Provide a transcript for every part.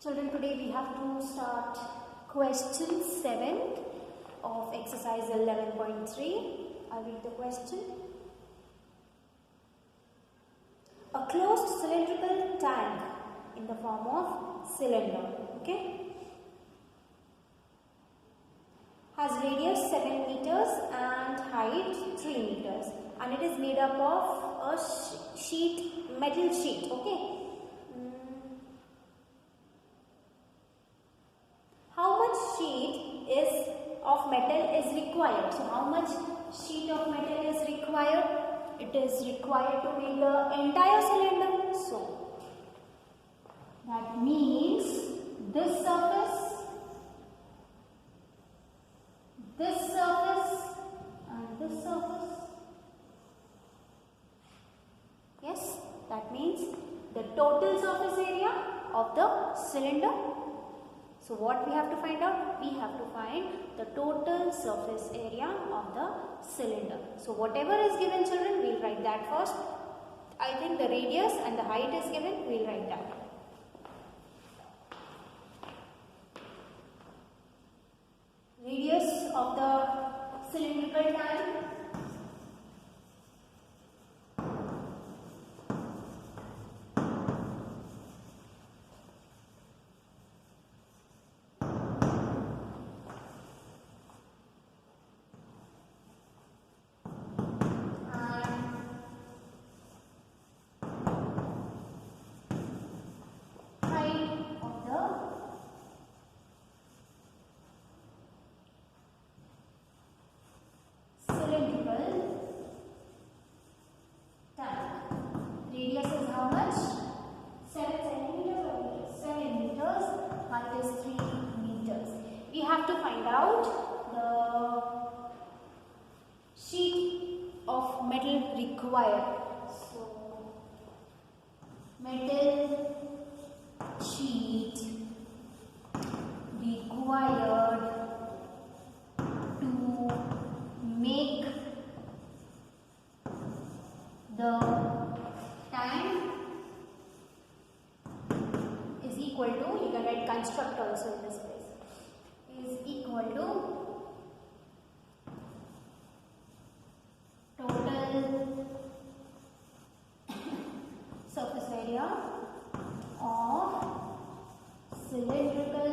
Children, today we have to start question 7 of exercise 11.3. I'll read the question. A closed cylindrical tank in the form of cylinder, okay, has radius 7 meters and height 3 meters, and it is made up of a metal sheet, okay. How much sheet of metal is required? So how much sheet of metal is required? It is required to make the entire cylinder. So that means this surface, and this surface. Yes, that means the total surface area of the cylinder. So what we have to find out? We have to find the total surface area of the cylinder. So whatever is given, children, we'll write that first. I think the radius and the height is given, we'll write that. Radius of the cylindrical tank. Radius is how much? 7 centimeters or meters? 7 meters. Height is 3 meters. We have to find out the sheet of metal required. So, metal sheet required to make the tank is equal to, you can write construct also in this place, is equal to total surface area of cylindrical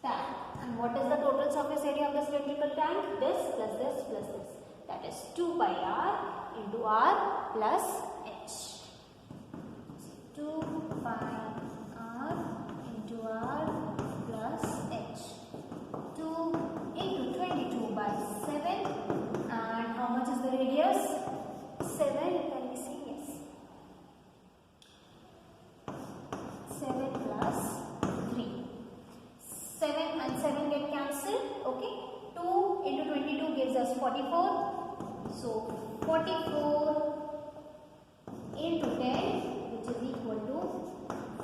tank. And what is the total surface area of the cylindrical tank? This plus this plus this. That is 2 pi r into r plus h. So 2 pi r into r plus h. 2 into 22 by 7. And how much is the radius? 7, can we see? Yes. 7 plus 3. 7 and 7 get cancelled. Okay. 2 into 22 gives us 44. So 44 into 10, which is equal to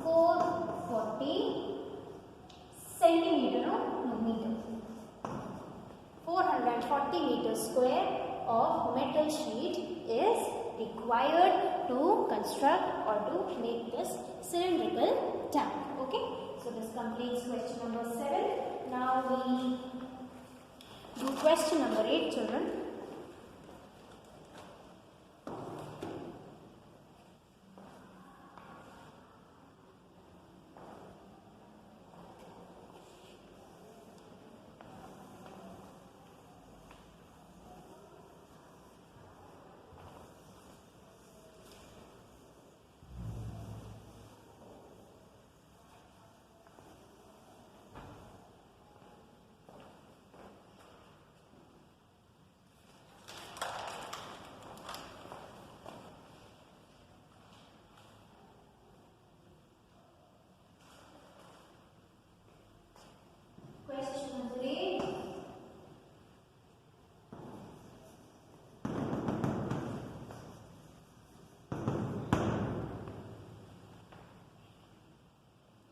440 centimeter, no meter. 440 meters square of metal sheet is required to construct or to make this cylindrical tank. Okay, so this completes question number 7. Now we do question number 8, children.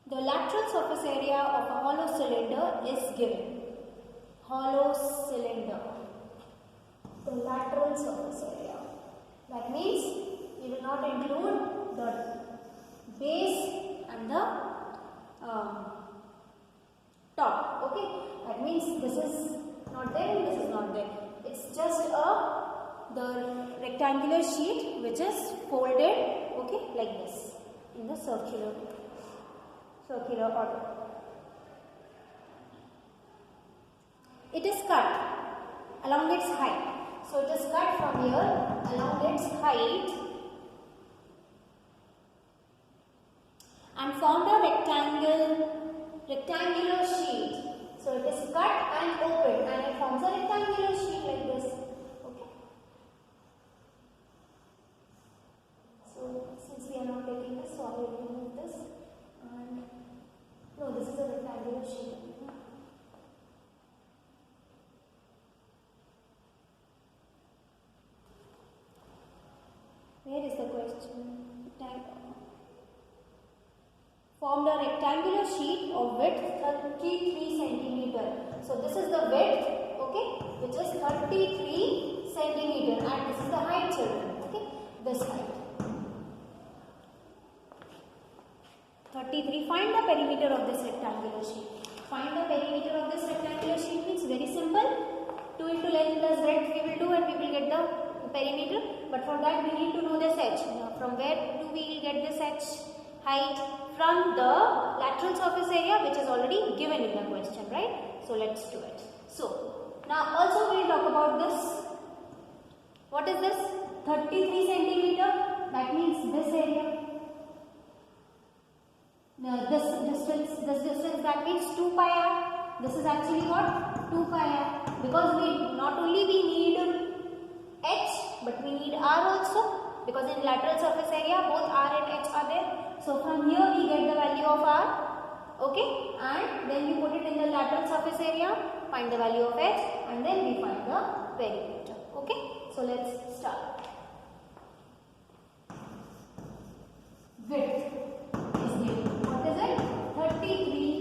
The lateral surface area of a hollow cylinder is given. Hollow cylinder. The lateral surface area. That means we will not include the rectangular sheet which is folded, okay, like this in the circular order. It is cut along its height. So it is cut from here along its height and formed a rectangular sheet. So it is cut and opened and it forms a rectangular sheet like this. Okay. So since we are not taking this, so I will remove this. And no, this is a rectangular sheet. Where is the question? Formed a rectangular sheet of width 33 centimeter. So this is the width, okay, which is 33 centimeter, and this is the height, children. Okay, this height 33. Find the perimeter of this rectangular sheet. Find the perimeter of this rectangular sheet means very simple. 2 into length plus breadth we will do, and we will get the perimeter. But for that we need to know this h. Now from where do we get this h? Height from the lateral surface area, which is already given in the question, right? So let's do it. So now also we will talk about this. What is this? 33 centimeter. That means this area. Now this distance, that means 2 pi r. This is actually what? 2 pi r. Because we not only we need h, but we need r also. Because in lateral surface area both r and h are there. So from here we get the value of r, okay, and then we put it in the lateral surface area, find the value of h, and then we find the perimeter. Okay, so let's start. Width is given. What is it? 33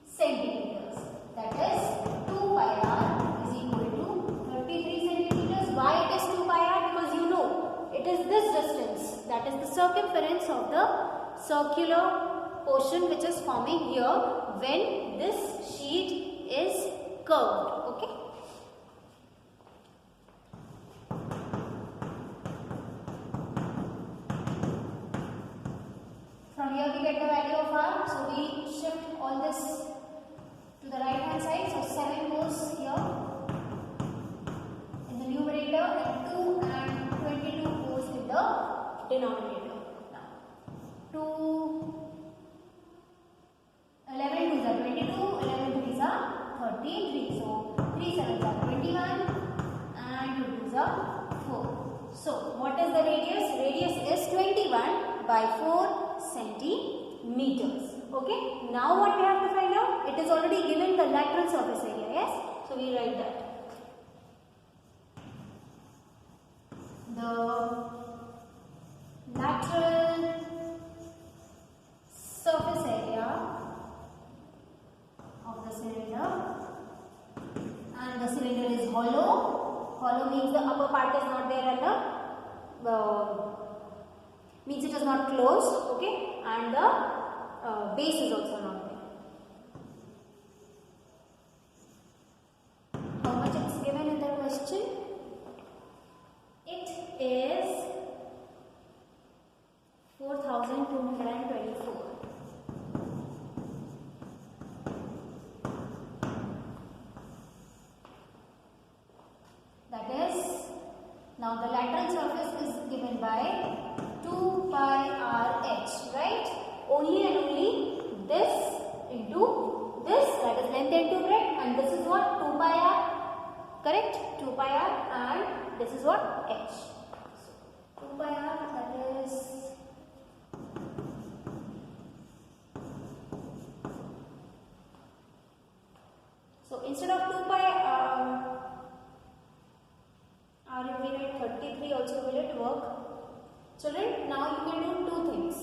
centimeters. That is 2 pi r is equal to 33 centimeters. Why it is 2 pi r? Because you know it is this distance, that is the circumference of the circular portion which is forming here when this sheet is curved. Okay. From here we get the value of r. So we shift all this to the right hand side. So 7 goes here in the numerator and 2 and 22 goes in the denominator. 11 2s are 22, 11 3s are 33. So 3 7s are 21 and 2 2s are 4. So what is the radius? Radius is 21 by 4 centimeters. Okay. Now what we have to find out? It is already given the lateral surface area. Yes. So we write that. The lateral surface area of the cylinder, and the cylinder is hollow. Hollow means the upper part is not there and the means it is not closed, okay, and the base is also not there. How much it is given in the question? It is 4224. That is, now the lateral surface is given by 2 pi r h, right? Only and only this into this, that is length into breadth, and this is what? 2 pi r, correct? 2 pi r, and this is what? H. So 2 pi r, that is so instead of 2 pi r, if we write 33 also, will it work? Children, now you can do two things.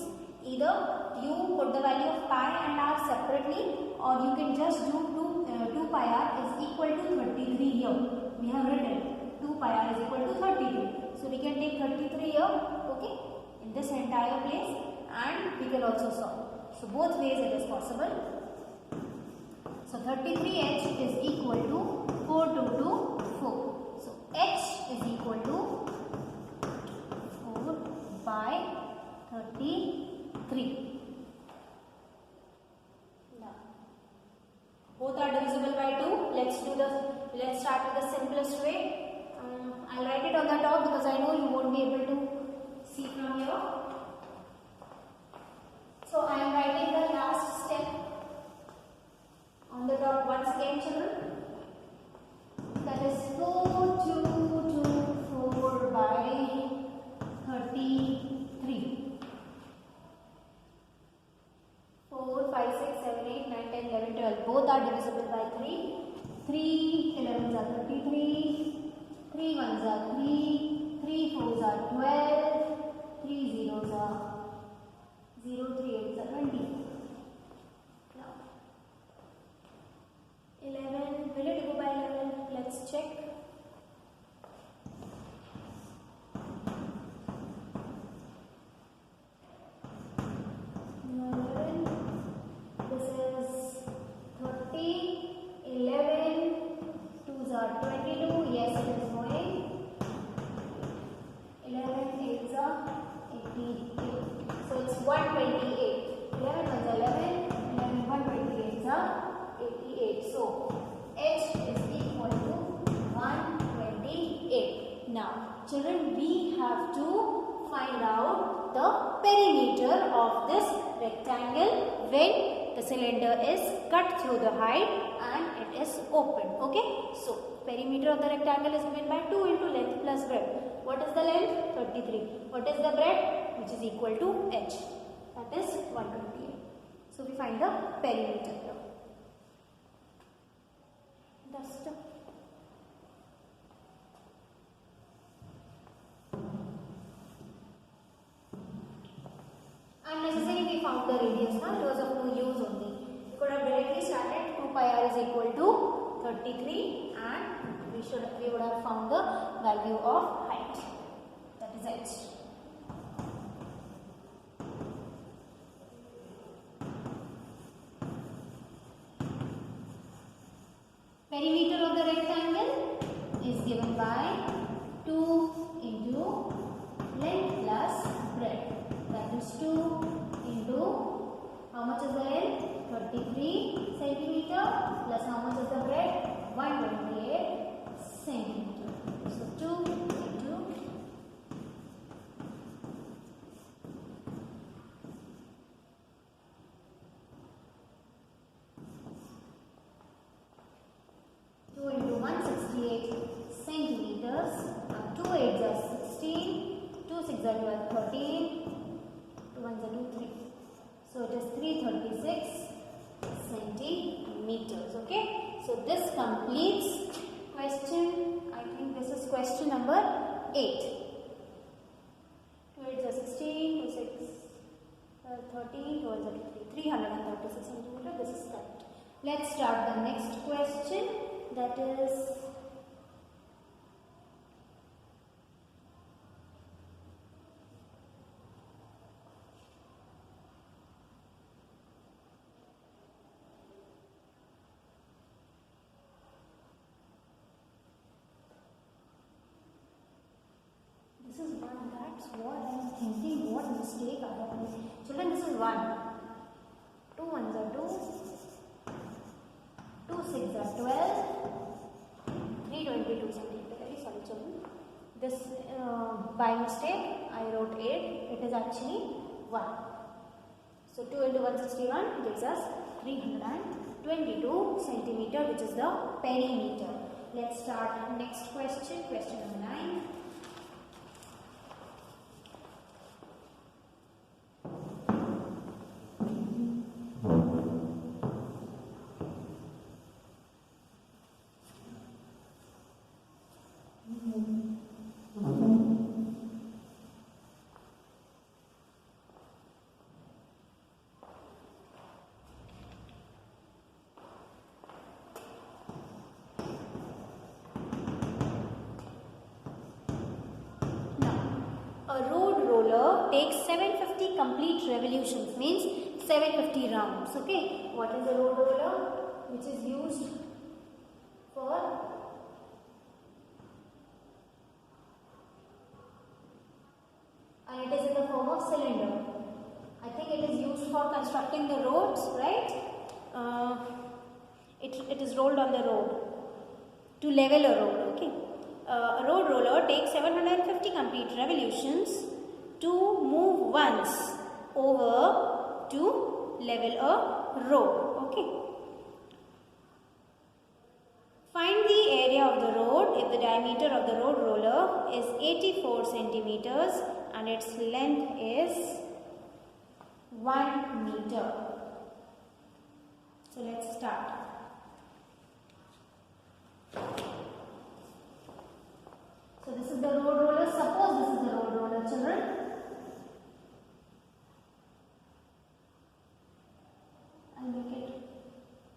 Either you put the value of pi and r separately, or you can just do 2 pi r is equal to 33 here. We have written 2 pi r is equal to 33. So we can take 33 here, okay, in this entire place, and we can also solve. So both ways it is possible. So 33h is equal to 422, 4. So h is equal to 33. Now, both are divisible by 2. Let's start with the simplest way. I'll write it on the top because I know you won't be able to see from here. So I am writing the last step on the top once again, children. That is 4224 by 33. 4, 5, 6, 7, 8, 9, 10, 11, 12. Both are divisible by 3. 3 11s are 33. 3 1s are 3. 3 4s are 12. 3 zeros are 0. 3 8s are 20. Now, 11. Will it go by 11? Let's check. 11. This is 30. 11. 2s are 22. Yes, it is going. 11 8s are 88. So it's 128. 11 1s are 11. 11 128s are 88. So H is equal to 128. Now, children, we have to find out the perimeter of this rectangle when the cylinder is cut through the height and it is open. Okay? So, perimeter of the rectangle is given by 2 into length plus breadth. What is the length? 33. What is the breadth? Which is equal to H. That is 128. So, we find the perimeter here. Duster. Unnecessary, we found the radius. Now, it was of no use only. We could have directly started 2 pi r is equal to 33 and we would have found the value of height. That is H. Perimeter of the rectangle is given by 2 into length plus breadth. That is 2 into, how much is the length? 33 centimeter plus how much is the breadth? 128 centimeter. So 2 into 168 centimeters. 2 8s are 16. 2 6s are 12, 13. 2 1s are 2, 3. So it is 336 centimeters. Okay. So this completes question. I think this is question number 8. 2 8s are 16. 2 6 13. 2 1s are 2, 3. 336 centimeters. This is correct. Let's start the next question. That is one. That's what I am thinking. What mistake I have made. Children, this is 1. 2 1s are 2. 2 6s are 12. 322 centimeters. Very sorry, children. This by mistake I wrote 8. It is actually 1. So 2 into 161 gives us 322 centimeter, which is the perimeter. Let's start next question. Question number 9. A road roller takes 750 complete revolutions, means 750 rounds. Okay, what is a road roller? Which is used for and it is in the form of cylinder. for constructing the roads, right? It is rolled on the road to level a road, okay? A road roller takes 750 complete revolutions to move once over to level a road, okay? Find the area of the road if the diameter of the road roller is 84 centimeters and its length is 1 meter. So let's start. So this is the road roller. Suppose this is the road roller, children. I'll make it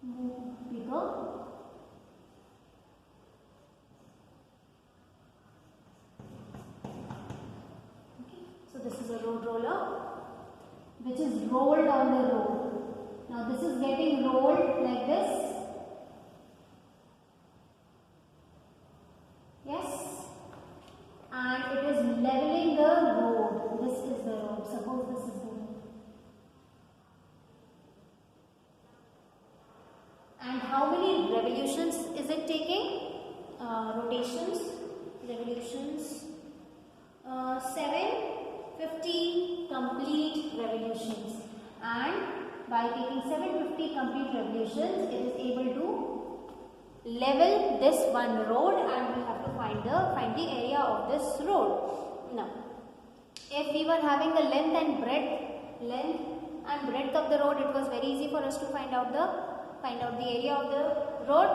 move bigger. Okay. So this is a road roller which is rolled on the road. Now this is getting rolled like this. Yes. And it is leveling the road. This is the road. Suppose this is the road. And how many revolutions is it taking? Rotations, revolutions. 750 complete revolutions. And by taking 750 complete revolutions, it is able to level this one road, and we have to find the area of this road. Now, if we were having the length and breadth of the road, it was very easy for us to find out the area of the road.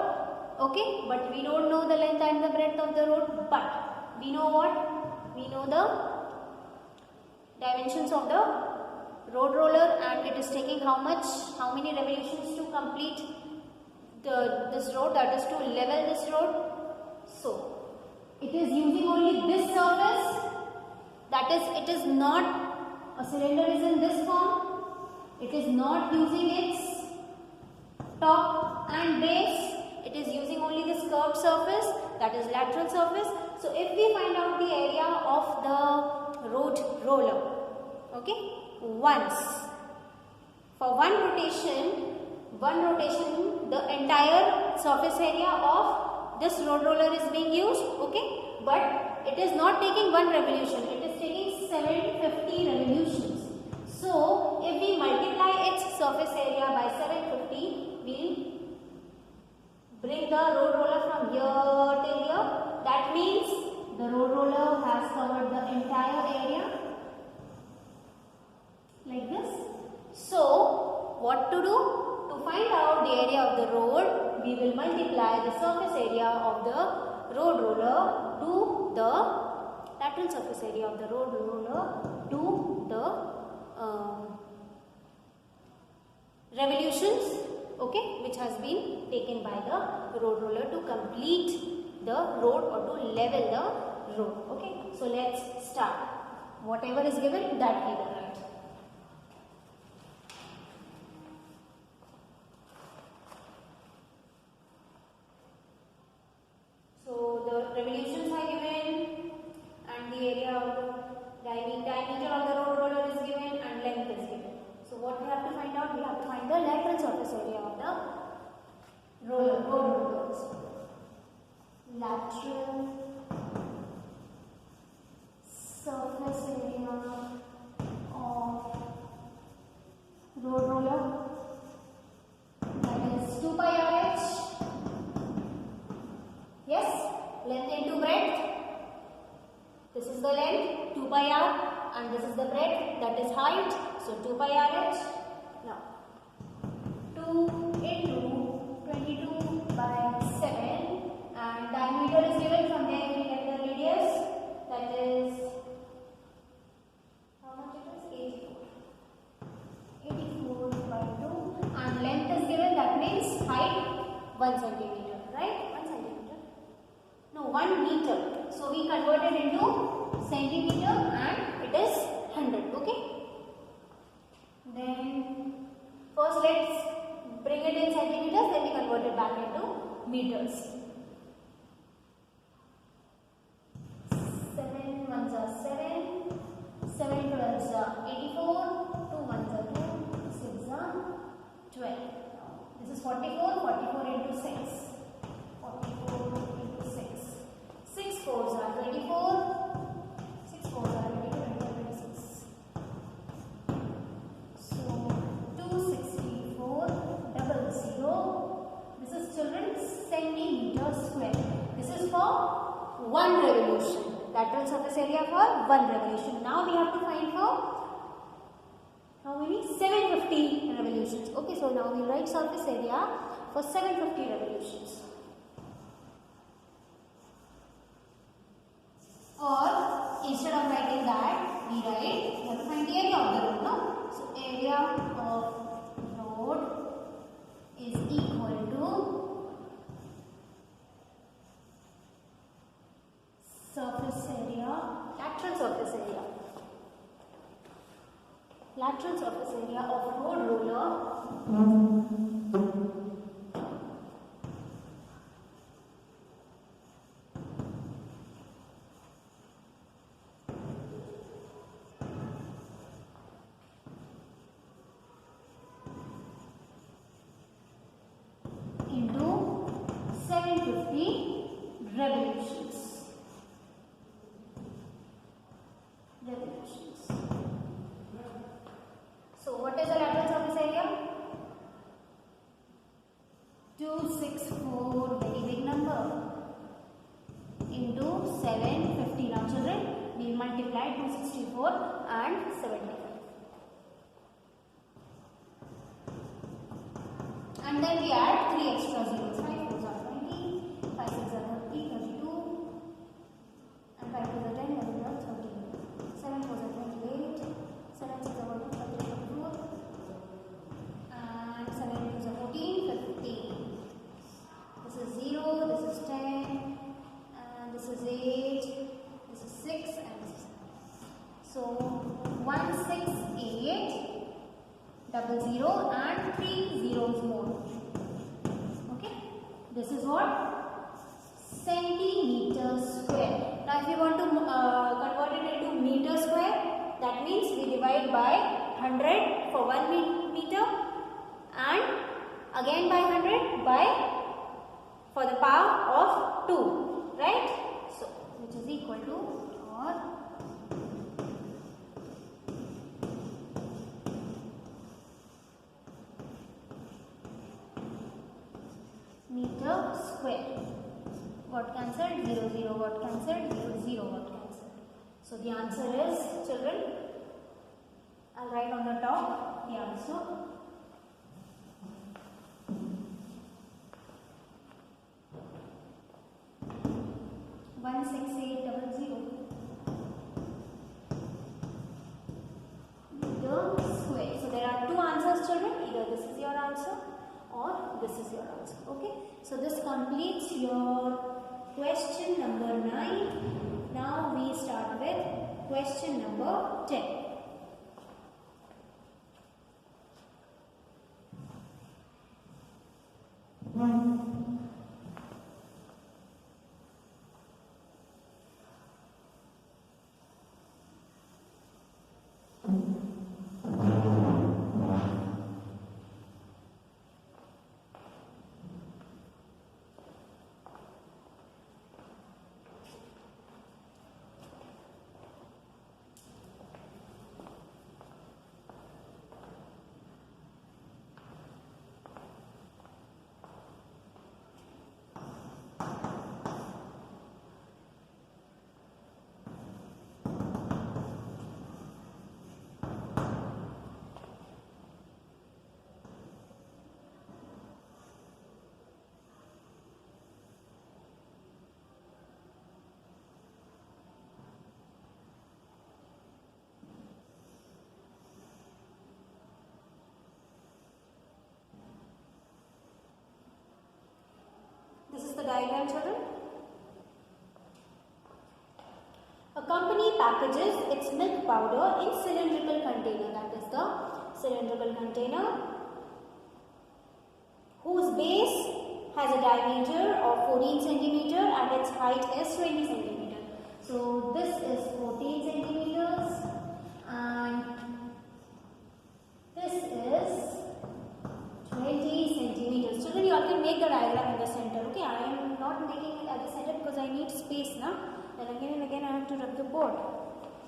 Okay, but we don't know the length and the breadth of the road. But we know what? We know the dimensions of the road roller, and it is taking how many revolutions to complete this road, that is to level this road. So it is using only this surface, that is, it is not, a cylinder is in this form, it is not using its top and base, it is using only this curved surface, that is lateral surface. So if we find out the area of the road roller, okay, once, for one rotation, the entire surface area of this road roller is being used, okay, but it is not taking one revolution, it is taking 750 revolutions. So if we multiply its surface area by 750, we will bring the road roller from here till here. That means the road roller has covered the entire area like this. So what to do? To find out the area of the road, we will multiply the surface area of the road roller to the lateral surface area of the road roller to the revolutions, okay, which has been taken by the road roller to complete the road or to level the road. Okay, so let's start. Whatever is given, that we will write. So the revolutions are given and the area of the diameter of the road roller is given and length is given. So what we have to find out? We have to find the lateral surface area of the road rollers. Lateral surface area of road roller, that is 2 pi RH. Yes, length into breadth. This is the length, 2 pi r, and this is the breadth, that is height. So 2 pi RH. Now 2 into 22 by 7, and diameter is given. From there we get the radius, that is how much it is? 84 by 2, and length is given, that means height 1 centimeter, right? 1 centimeter. No, 1 meter. So we converted into centimeter and it is 100. Okay. Then first let's bring it in centimeters, then we convert it back into meters. 7 ones are 7, 7 12s are 84, 2 ones are 2, 6 one revolution. Lateral surface area for one revolution. Now we have to find for how many? 750 revolutions. Okay, so now we write surface area for 750 revolutions. Or instead of writing that, we have to find the area of the road, no? So area of road is equal to surface area, lateral surface area. Lateral surface area of road roller into 750 revolutions. So what is the lateral surface area? 264, very big number, into 750. Now children, we will multiply 264 and 75. And then we add 3 extra zeros. 5 4s are 20, 5 6 are 30, 32, and 5 2s are 10, 11 are 13. 7 4s are 28, 7 6 are 44, and 7 2s are 14, 15. This is 0, this is 10, and this is 8, this is 6, and this is 7. So 168. 00 and 3 zeros more. Okay, this is what? Centimeter square. Now, if you want to convert it into meter square, that means we divide by 100 for 1 meter and again by 100 by for the power of 2, right? So, which is equal to or meter square. Got cancelled, 0 0 got cancelled, 0 0 got cancelled. So the answer is, children, I'll write on the top the answer. Meter square. So there are two answers, children. Either this is your answer or this is your answer. Okay, so this completes your question number 9. Now we start with question number 10. This is the diagram, children. A company packages its milk powder in cylindrical container. That is the cylindrical container whose base has a diameter of 14 centimeter and its height is 20 centimeter. So this is 14 centimeters and this is 20 centimeters. Children, you all can make the diagram in the center. Okay, I am not making it at the center because I need space now. Then again and again I have to rub the board.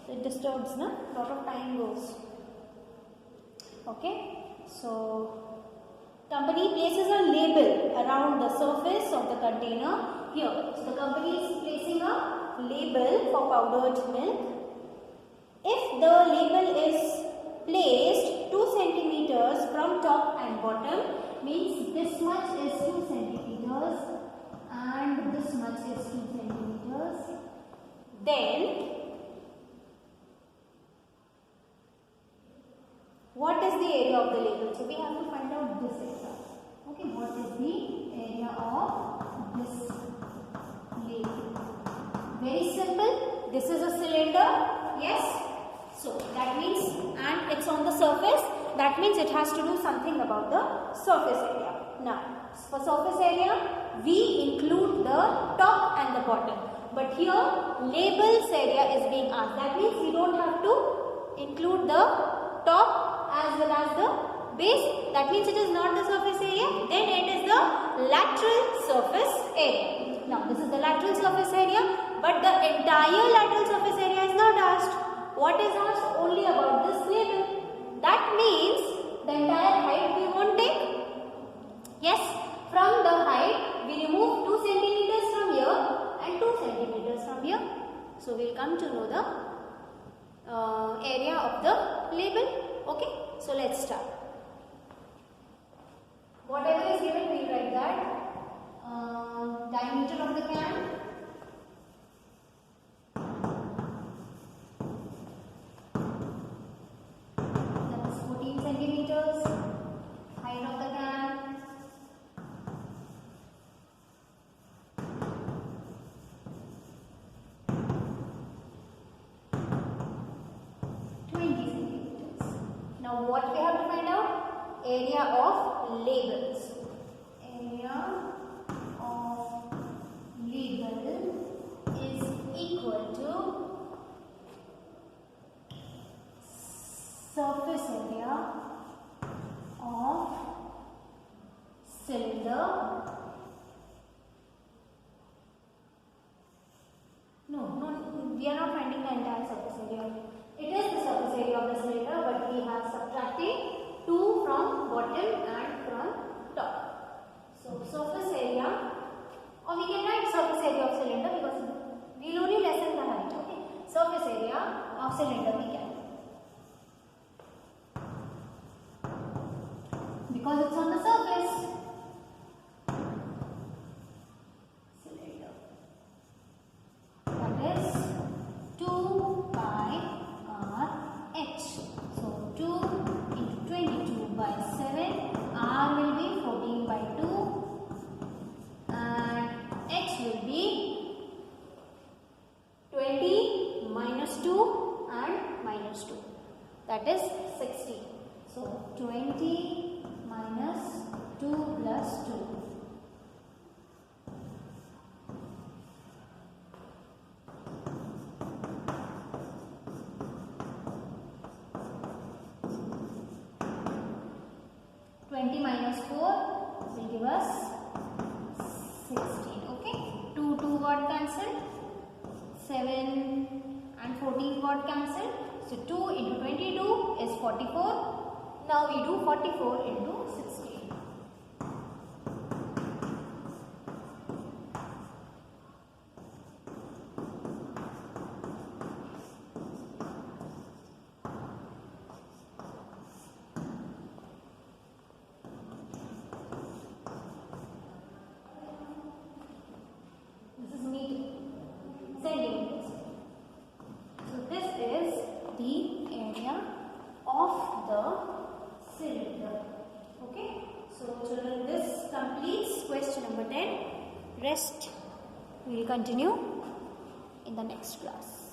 So it disturbs, na? A lot of time goes. Okay, so company places a label around the surface of the container here. So the company is placing a label for powdered milk. If the label is placed 2 centimeters from top and bottom, means this much is 2 centimeters and this much is 2 centimeters, then what is the area of the label? So we have to find out this area. Okay, what is the area of this label? Very simple. This is a cylinder. Yes. So that means, and it's on the surface. That means it has to do something about the surface area. Now, for surface area, we include the top and the bottom. But here, labels area is being asked. That means we don't have to include the top as well as the base. That means it is not the surface area. Then it is the lateral surface area. Now, this is the lateral surface area. But the entire lateral surface area is not asked. What is asked? Only about this label. That means the entire height we won't take. Yes, from the height we remove 2 centimeters from here and 2 centimeters from here. So we will come to know the area of the label. Okay, so let's start. Whatever is given, we will write that. Diameter of the can. Height of the can, now what we have to find out? Area of labels. Area of label is equal to surface area of cylinder. No, we are not finding the entire surface area. It is the surface area of the cylinder, but we have subtracted 2 from bottom and from top. So surface area, or we can write surface area of cylinder because we will only lessen the height. Okay, surface area of cylinder we can. Because it's on the surface. Cylinder. That is 2 pi r h. So 2 into 22 by 7. R will be 14 by 2. And h will be 20 minus 2 and minus 2. That is 60. So 20 minus 2 plus 2. Minus 4 will give us 16. Okay, 2 got cancelled, 7 and 14 got cancelled. So 2 into 22 is 44. Now we do 44 into 16. Centimeters. So this is the area of the cylinder. Okay. So children, this completes question number 10. Rest we will continue in the next class.